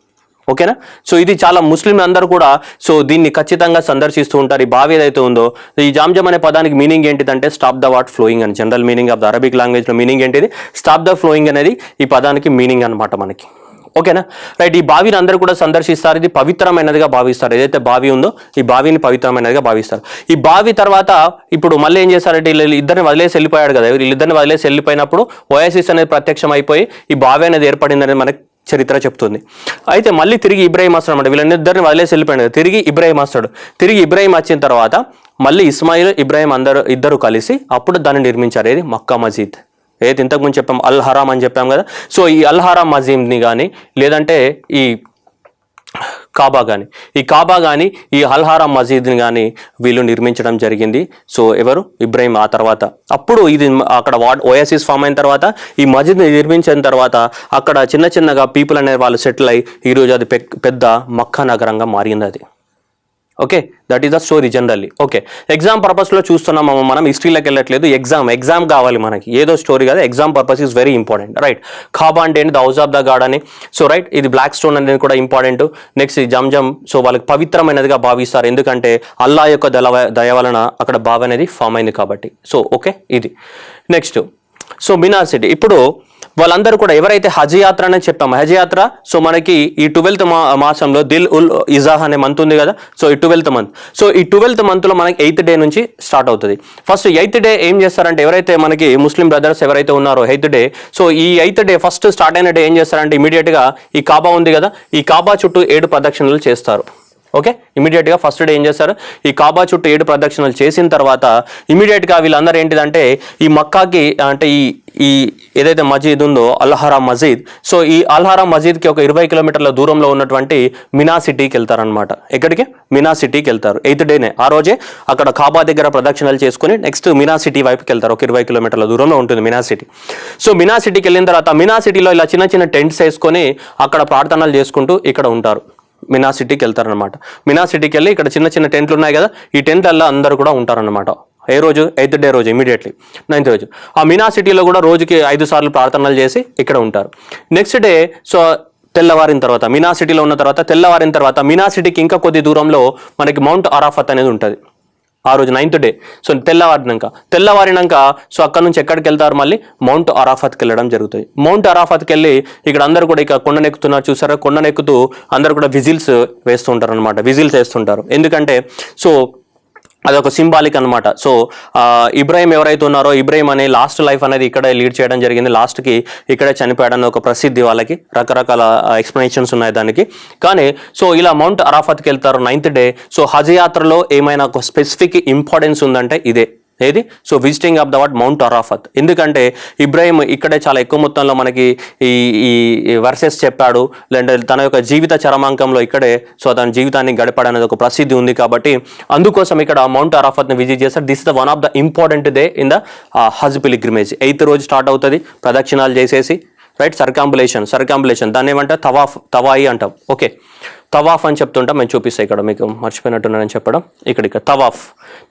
ఓకేనా. సో ఇది చాలా ముస్లింలు అందరూ కూడా సో దీన్ని ఖచ్చితంగా సందర్శిస్తూ ఉంటారు. ఈ బావి ఏదైతే ఉందో ఈ జామ్ అనే పదానికి మీనింగ్ ఏంటిదంటే స్టాప్ ద వాట్ ఫ్లోయింగ్ అని. General meaning of the Arabic లాంగ్వేజ్లో మీనింగ్ ఏంటిది, స్టాప్ ద ఫ్లోయింగ్ అనేది ఈ పదానికి మీనింగ్ అనమాట మనకి. ఓకేనా రైట్. ఈ బావిని అందరూ కూడా సందర్శిస్తారు. ఇది పవిత్రమైనదిగా భావిస్తారు. ఏదైతే బావి ఉందో ఈ బావిని పవిత్రమైనదిగా భావిస్తారు. ఈ బావి తర్వాత ఇప్పుడు మళ్ళీ ఏం చేస్తారంటే వీళ్ళిద్దరిని వదిలేసి వెళ్ళిపోయాడు కదా, వీళ్ళిద్దరిని వదిలేసి వెళ్ళిపోయినప్పుడు ఓయాసిస్ అనేది ప్రత్యక్షం అయిపోయి ఈ బావి అనేది ఏర్పడింది మనకి చరిత్ర చెప్తుంది. అయితే మళ్ళీ తిరిగి ఇబ్రాహిం వస్తాడు అనమాట. వీళ్ళందరిని వదిలేసి వెళ్ళిపోయాడు కదా, తిరిగి ఇబ్రాహిం వస్తాడు. తిరిగి ఇబ్రాహిం వచ్చిన తర్వాత మళ్ళీ ఇస్మాయిల్ ఇబ్రాహిం ఇద్దరు కలిసి అప్పుడు దాన్ని నిర్మించారు. ఏది మక్కా మసీద్. ఏదైతే ఇంతకుముందు చెప్పాం అల్హరామ్ అని చెప్పాం కదా. సో ఈ అల్హరామ్ మసీద్ని కానీ లేదంటే ఈ కాబా కానీ, ఈ కాబా కానీ ఈ అల్హారా మసీద్ని కానీ వీళ్ళు నిర్మించడం జరిగింది. సో ఎవరు? ఇబ్రాహిం. ఆ తర్వాత అప్పుడు ఇది అక్కడ ఓయాసిస్ ఫామ్ అయిన తర్వాత ఈ మసీద్ని నిర్మించిన తర్వాత అక్కడ చిన్న చిన్నగా పీపుల్ అనే వాళ్ళు సెటిల్ అయ్యి ఈరోజు అది పెద్ద మక్కా నగరంగా మారింది అది. Okay, that is the story generally. Okay, exam పర్పస్లో చూస్తున్నాము మనం, హిస్టరీలోకి వెళ్ళట్లేదు. ఎగ్జామ్ కావాలి మనకి, ఏదో స్టోరీ కాదు, exam purpose is very important. Right, Kaaba అంటే ఏంటి? The house of the God అని. సో రైట్, ఇది బ్లాక్ స్టోన్ అనేది కూడా ఇంపార్టెంట్. నెక్స్ట్ జంజం, సో వాళ్ళకి పవిత్రమైనదిగా భావిస్తారు, ఎందుకంటే అల్లా యొక్క దయ వలన అక్కడ బావి అనేది ఫామ్ అయింది కాబట్టి. సో ఓకే, ఇది నెక్స్ట్. సో మినార్ సిటీ. ఇప్పుడు వాళ్ళందరూ కూడా ఎవరైతే హజ్ యాత్ర అని చెప్పాము, హజ్ యాత్ర, సో మనకి ఈ 12th మాసంలో దిల్ ఉల్ ఇజాహ్ అనే మంత్ ఉంది కదా, సో ఈ 12th మంత్. సో ఈ 12th మంత్లో మనకి 8th డే నుంచి స్టార్ట్ అవుతుంది. ఫస్ట్ 8th డే ఏం చేస్తారంటే, ఎవరైతే మనకి ముస్లిం బ్రదర్స్ ఎవరైతే ఉన్నారో 8th డే, సో ఈ 8th డే ఫస్ట్ స్టార్ట్ అయిన డే ఏం చేస్తారంటే ఇమీడియట్గా ఈ కాబా ఉంది కదా, ఈ కాబా చుట్టూ 7 ప్రదక్షిణలు చేస్తారు. ఓకే, ఇమీడియట్గా ఫస్ట్ డే ఏం చేస్తారు, ఈ కాబా చుట్టూ 7 ప్రదక్షిణలు చేసిన తర్వాత ఇమీడియట్గా వీళ్ళందరూ ఏంటిదంటే ఈ మక్కాకి, అంటే ఈ ఏదైతే మసీద్ ఉందో అల్హారా మసీద్, సో ఈ అల్హారా మసీద్కి ఒక 20 కిలోమీటర్ల దూరంలో ఉన్నటువంటి మినా సిటీకి వెళ్తారనమాట. ఎక్కడికి? మినా సిటీకి వెళ్తారు 8th డేనే. ఆ రోజే అక్కడ కాబా దగ్గర ప్రదక్షిణలు చేసుకుని నెక్స్ట్ మినా సిటీ వైపుకి వెళ్తారు. ఒక 20 కిలోమీటర్ల దూరంలో ఉంటుంది మినా సిటీ. సో మినా సిటీకి వెళ్ళిన తర్వాత మినా సిటీలో ఇలా చిన్న చిన్న టెంట్స్ వేసుకొని అక్కడ ప్రార్థనలు చేసుకుంటూ ఇక్కడ ఉంటారు. మినా సిటీకి వెళ్తారనమాట. మినా సిటీకి వెళ్ళి ఇక్కడ చిన్న చిన్న టెంట్లు ఉన్నాయి కదా, ఈ టెంట్లలో అందరూ కూడా ఉంటారనమాట. ఏ రోజు? 8th డే రోజు, ఇమీడియట్లీ 9th రోజు. ఆ మినా సిటీలో కూడా రోజుకి 5 సార్లు ప్రార్థనలు చేసి ఇక్కడ ఉంటారు. నెక్స్ట్ డే, సో తెల్లవారిన తర్వాత మినా సిటీలో ఉన్న తర్వాత తెల్లవారిన తర్వాత మినా సిటీకి ఇంకా కొద్ది దూరంలో మనకి మౌంట్ అరాఫత్ అనేది ఉంటుంది. ఆ రోజు 9th డే. సో తెల్లవారినాక సో అక్కడ నుంచి ఎక్కడికి వెళ్తారు? మళ్ళీ మౌంట్ అరాఫత్కి వెళ్ళడం జరుగుతుంది. మౌంట్ అరాఫత్కి వెళ్ళి ఇక్కడ అందరూ కూడా ఇక కొండనెక్కుతున్నారు చూసారా, కొండనెక్కుతూ అందరూ కూడా విజిల్స్ వేస్తుంటారు అనమాట. విజిల్స్ వేస్తుంటారు ఎందుకంటే సో అదొక సింబాలిక్ అనమాట. సో ఇబ్రాహిం ఎవరైతే ఉన్నారో, ఇబ్రాహిం అనే లాస్ట్ లైఫ్ అనేది ఇక్కడే లీడ్ చేయడం జరిగింది, లాస్ట్కి ఇక్కడే చనిపోయాడని ఒక ప్రసిద్ధి వాళ్ళకి, రకరకాల ఎక్స్ప్లెనేషన్స్ ఉన్నాయి దానికి. కానీ సో ఇలా మౌంట్ అరాఫత్కి వెళ్తారు 9th డే. సో హజ్ యాత్రలో ఏమైనా ఒక స్పెసిఫిక్ ఇంపార్టెన్స్ ఉందంటే ఇదే, ఏది? So visiting of the what mount Arafat. ఎందుకంటే ఇబ్రాహిం ఇక్కడే చాలా ఎక్కువ మొత్తంలో మనకి ఈ వర్సెస్ చెప్పాడు, లేదంటే తన యొక్క జీవిత చరమాంకంలో ఇక్కడే సో తన జీవితాన్ని గడిపాడనేది ఒక ప్రసిద్ధి ఉంది కాబట్టి అందుకోసం ఇక్కడ మౌంట్ అరాఫత్ని విజిట్ చేస్తారు. This the one of the important day in the Hajj pilgrimage. 8th రోజు స్టార్ట్ అవుతుంది, ప్రదక్షిణాలు చేసేసి రైట్, సర్కాంబులేషన్ దాన్ని ఏమంటే తవాయి అంటాం. ఓకే, తవాఫ్ అని చెప్తుంటాం, మేము చూపిస్తాం ఇక్కడ, మీకు మర్చిపోయినట్టున్నానని చెప్పడం. ఇక్కడ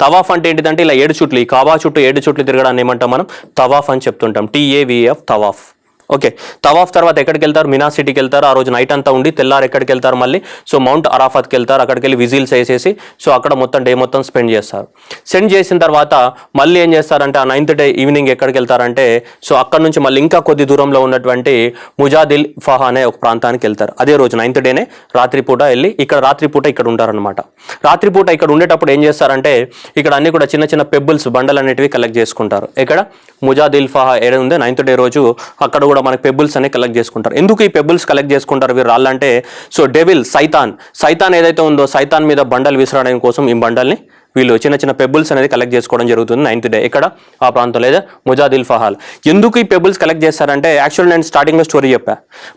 తవాఫ్ అంటే ఏంటిదంటే ఇలా 7 చుట్లు, ఈ కాబా చుట్టూ 7 చుట్లు తిరగడాన్ని ఏమంటాం మనం? తవాఫ్ అని చెప్తుంటాం, TAVF, తవాఫ్. ఓకే, తవాఫ్ తర్వాత ఎక్కడికి వెళ్తారు? మినా సిటీకి వెళ్తారు. ఆ రోజు నైట్ అంతా ఉండి తెల్లారు ఎక్కడికి వెళ్తారు? మళ్ళీ సో మౌంట్ అరాఫత్కి వెళ్తారు. అక్కడికి వెళ్ళి విజిల్స్ వేసేసి సో అక్కడ మొత్తం డే మొత్తం స్పెండ్ చేస్తారు. స్పెండ్ చేసిన తర్వాత మళ్ళీ ఏం చేస్తారంటే ఆ 9th డే ఈవినింగ్ ఎక్కడికి వెళ్తారంటే సో అక్కడ నుంచి మళ్ళీ ఇంకా కొద్ది దూరంలో ఉన్నటువంటి ముజాదిల్ ఫహా అనే ఒక ప్రాంతానికి వెళ్తారు. అదే రోజు 9th డేనే రాత్రిపూట వెళ్ళి రాత్రిపూట ఇక్కడ ఉంటారనమాట. రాత్రిపూట ఇక్కడ ఉండేటప్పుడు ఏం చేస్తారంటే ఇక్కడ అన్ని కూడా చిన్న చిన్న పెబ్బుల్స్, బండలు అనేటివి కలెక్ట్ చేసుకుంటారు. ఇక్కడ ముజాదిల్ ఫహా ఏదో ఉంది 9th డే రోజు, అక్కడ కూడా మనకి పెబుల్స్ అనే కలెక్ట్ చేసుకుంటారు. ఎందుకు ఈ పెబుల్స్ కలెక్ట్ చేసుకుంటారు వీరు రాళ్ళంటే, సో డెవిల్, సైతాన్ ఏదైతే ఉందో సైతాన్ మీద బండలు విసరడం కోసం ఈ బండల్ని వీళ్ళు చిన్న చిన్న పెబుల్స్ అనేది కలెక్ట్ చేసుకోవడం జరుగుతుంది 9th డే ఇక్కడ ఆ ప్రాంతం, లేదా ముజాదిల్ ఫహాల్. ఎందుకు ఈ పెబుల్స్ కలెక్ట్ చేస్తారంటే, యాక్చువల్ నేను స్టార్టింగ్లో స్టోరీ చెప్పా,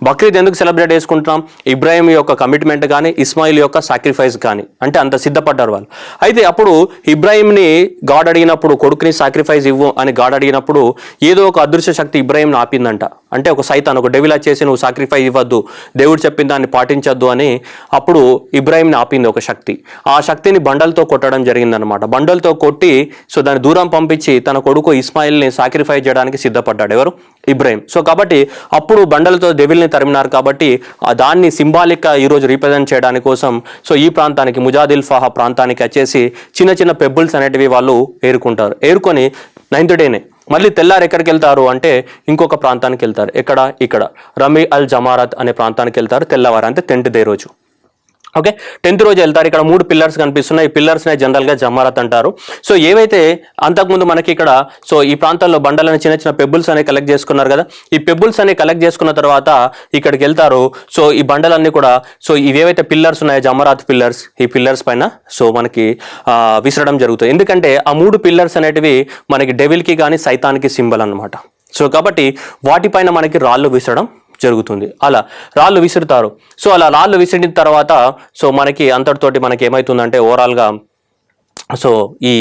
బక్రీద్ ఎందుకు సెలబ్రేట్ చేసుకుంటున్నాం? ఇబ్రాహిం యొక్క కమిట్మెంట్ కానీ ఇస్మాయిల్ యొక్క సాక్రిఫైస్ కానీ, అంటే అంత సిద్ధపడ్డారు వాళ్ళు. అయితే అప్పుడు ఇబ్రాహింని గాడ్ అడిగినప్పుడు, కొడుకుని సాక్రిఫైస్ ఇవ్వు అని గాడ్ అడిగినప్పుడు ఏదో ఒక అదృశ్య శక్తి ఇబ్రాహింని ఆపిందంట. అంటే ఒక సైతాన్, ఒక డెవిల్ వచ్చేసి నువ్వు సాక్రిఫైస్ ఇవ్వద్దు, దేవుడు చెప్పిన దాన్ని పాటించద్దు అని అప్పుడు ఇబ్రాహింని ఆపింది ఒక శక్తి. ఆ శక్తిని బండలతో కొట్టడం జరిగిందనమాట. బండలతో కొట్టి సో దాన్ని దూరం పంపించి తన కొడుకు ఇస్మాయిల్ని సాక్రిఫైస్ చేయడానికి సిద్ధపడ్డాడు ఎవరు? ఇబ్రాహిం. సో కాబట్టి అప్పుడు బండలతో డెవిల్ని తరిమినారు కాబట్టి దాన్ని సింబాలిక్గా ఈరోజు రీప్రజెంట్ చేయడానికి కోసం సో ఈ ప్రాంతానికి, ముజాదిల్ ఫహా ప్రాంతానికి వచ్చేసి చిన్న చిన్న పెబుల్స్ అనేటివి వాళ్ళు ఏరుకుంటారు. ఏరుకొని 9th డేనే మళ్ళీ తెల్లారు ఎక్కడికి వెళ్తారు అంటే ఇంకొక ప్రాంతానికి వెళ్తారు. ఇక్కడ రమీ అల్ జమారత్ అనే ప్రాంతానికి వెళ్తారు తెల్లవారు, అంటే 10th డే రోజు. ఓకే, 10th రోజు వెళ్తారు. ఇక్కడ 3 పిల్లర్స్ కనిపిస్తున్నాయి. ఈ పిల్లర్స్నే జనరల్గా జమారత్ అంటారు. సో ఏవైతే అంతకుముందు మనకి ఇక్కడ సో ఈ ప్రాంతాల్లో బండలని చిన్న చిన్న పెబుల్స్ అనేవి కలెక్ట్ చేసుకున్నారు కదా, ఈ పెబుల్స్ అనేవి కలెక్ట్ చేసుకున్న తర్వాత ఇక్కడికి వెళ్తారు. సో ఈ బండలన్నీ కూడా సో ఇవేవైతే పిల్లర్స్ ఉన్నాయో జమారత్ పిల్లర్స్, ఈ పిల్లర్స్ పైన సో మనకి విసరడం జరుగుతుంది. ఎందుకంటే ఆ 3 పిల్లర్స్ అనేటివి మనకి డెవిల్కి కానీ సైతాన్కి సింబల్ అనమాట. సో కాబట్టి వాటిపైన మనకి రాళ్ళు విసరడం జరుగుతుంది. అలా రాళ్ళు విసురుతారు. సో అలా రాళ్ళు విసిరిన తర్వాత సో మనకి అంతటితోటి మనకి ఏమవుతుందంటే ఓవరాల్గా సో ఈ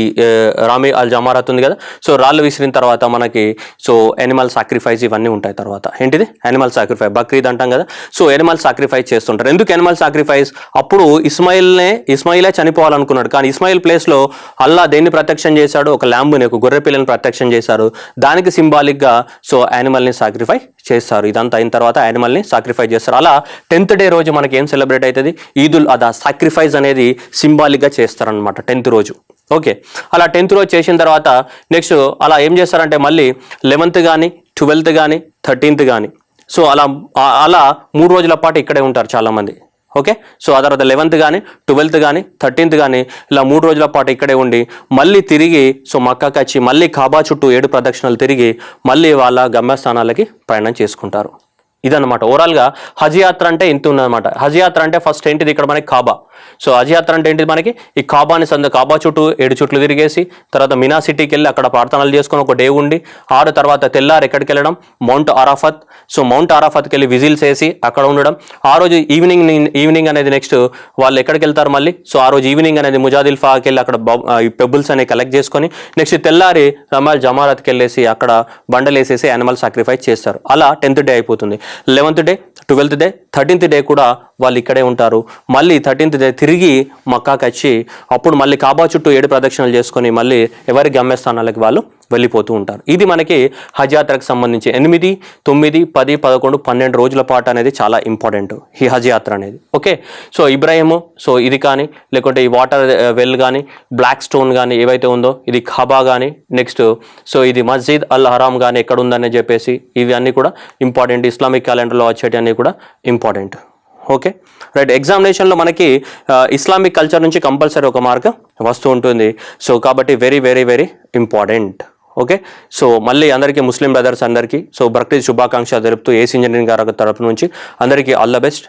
రామి అల్ జమారత్ ఉంది కదా, సో రాళ్ళు విసిరిన తర్వాత మనకి సో ఎనిమల్ సాక్రిఫైస్ ఇవన్నీ ఉంటాయి. తర్వాత ఏంటిది ఎనిమల్ సాక్రిఫైస్, బక్రీద్ అంటాం కదా. సో ఎనిమల్ సాక్రిఫైస్ చేస్తుంటారు. ఎందుకు ఎనిమల్ సాక్రిఫైస్? అప్పుడు ఇస్మాయిలే చనిపోవాలనుకున్నాడు, కానీ ఇస్మాయిల్ ప్లేస్లో అల్లా దేన్ని ప్రత్యక్షం చేశాడు? ఒక ల్యాంబుని, ఒక గొర్రె పిల్లని ప్రత్యక్షం చేశారు. దానికి సింబాలిక్గా సో యానిమల్ని సాక్రిఫై చేస్తారు. ఇదంతా అయిన తర్వాత యానిమల్ని సాక్రిఫై చేస్తారు. అలా 10th డే రోజు మనకి ఏం సెలబ్రేట్ అవుతుంది? ఈదుల్ అదా. సాక్రిఫైస్ అనేది సింబాలిక్గా చేస్తారనమాట 10th రోజు. ఓకే, అలా 10th రోజు చేసిన తర్వాత నెక్స్ట్ అలా ఏం చేస్తారంటే మళ్ళీ 11th కానీ 12th కానీ 13th కానీ సో అలా 3 రోజుల పాటు ఇక్కడే ఉంటారు చాలామంది. ఓకే, సో ఆ తర్వాత 11th కానీ 12th కానీ 13th కానీ ఇలా 3 రోజుల పాటు ఇక్కడే ఉండి మళ్ళీ తిరిగి సో మక్కాకి వచ్చి మళ్ళీ కాబా చుట్టూ 7 ప్రదక్షిణలు తిరిగి మళ్ళీ వాళ్ళ గమ్యస్థానాలకి ప్రయాణం చేసుకుంటారు. ఇదన్నమాట ఓవరాల్గా హజ్ యాత్ర అంటే ఇంత ఉందన్నమాట. హజ్ యాత్ర అంటే ఫస్ట్ ఏంటిది? ఇక్కడ మనకి కాబా. సో హజ్ యాత్ర అంటే ఏంటిది? మనకి ఈ కాబా చుట్టూ 7 చుట్లు తిరిగేసి తర్వాత మినా సిటీకి వెళ్ళి అక్కడ ప్రార్థనలు చేసుకొని ఒక డే ఉండి తర్వాత తెల్లారు ఎక్కడికి వెళ్ళడం? మౌంట్ అరాఫత్. సో మౌంట్ అరాఫత్కి వెళ్ళి విజిల్స్ వేసి అక్కడ ఉండడం. ఆ రోజు ఈవినింగ్ అనేది నెక్స్ట్ వాళ్ళు ఎక్కడికి వెళ్తారు మళ్ళీ? సో ఆ రోజు ఈవినింగ్ అనేది ముజాదిల్ ఫాకి వెళ్ళి అక్కడ పెబుల్స్ అనేవి కలెక్ట్ చేసుకొని నెక్స్ట్ తెల్లారి రమాల్ జమారత్కి వెళ్ళేసి అక్కడ బండలు వేసేసి యానిమల్ సాక్రిఫైస్ చేస్తారు. అలా 10th డే అయిపోతుంది. 11th day 12th day 13th day కూడా వాళ్ళు ఇక్కడే ఉంటారు. మళ్ళీ 13th డే తిరిగి మక్కాకి వచ్చి అప్పుడు మళ్ళీ కాబా చుట్టూ 7 ప్రదక్షిణలు చేసుకొని మళ్ళీ ఎవరి గమ్యస్థానాలకి వాళ్ళు వెళ్ళిపోతూ ఉంటారు. ఇది మనకి హజ్ యాత్రకు సంబంధించి 8, 9, 10, 11, 12 రోజుల పాటు అనేది చాలా ఇంపార్టెంట్ ఈ హజ్ యాత్ర అనేది. ఓకే, సో ఇబ్రాహిము సో ఇది కానీ లేకుంటే ఈ వాటర్ వెల్ కానీ బ్లాక్ స్టోన్ కానీ ఏవైతే ఉందో ఇది ఖబా కానీ నెక్స్ట్ సో ఇది మస్జిద్ అల్ హరామ్ కానీ ఎక్కడ ఉందని చెప్పేసి ఇవి అన్నీ కూడా ఇంపార్టెంట్. ఇస్లామిక్ క్యాలెండర్లో వచ్చేటివన్నీ కూడా ఇంపార్టెంట్. ఓకే రైట్, ఎగ్జామినేషన్లో మనకి ఇస్లామిక్ కల్చర్ నుంచి కంపల్సరీ ఒక మార్క్ వస్తూ ఉంటుంది. సో కాబట్టి very very very important. Okay, so మళ్ళీ అందరికీ ముస్లిం బ్రదర్స్ అందరికీ సో బక్రీద్ శుభాకాంక్షలు తెలుపుతూ ఏసీ ఇంజనీరింగ్ గారి తరపు నుంచి అందరికీ ఆల్ ద బెస్ట్.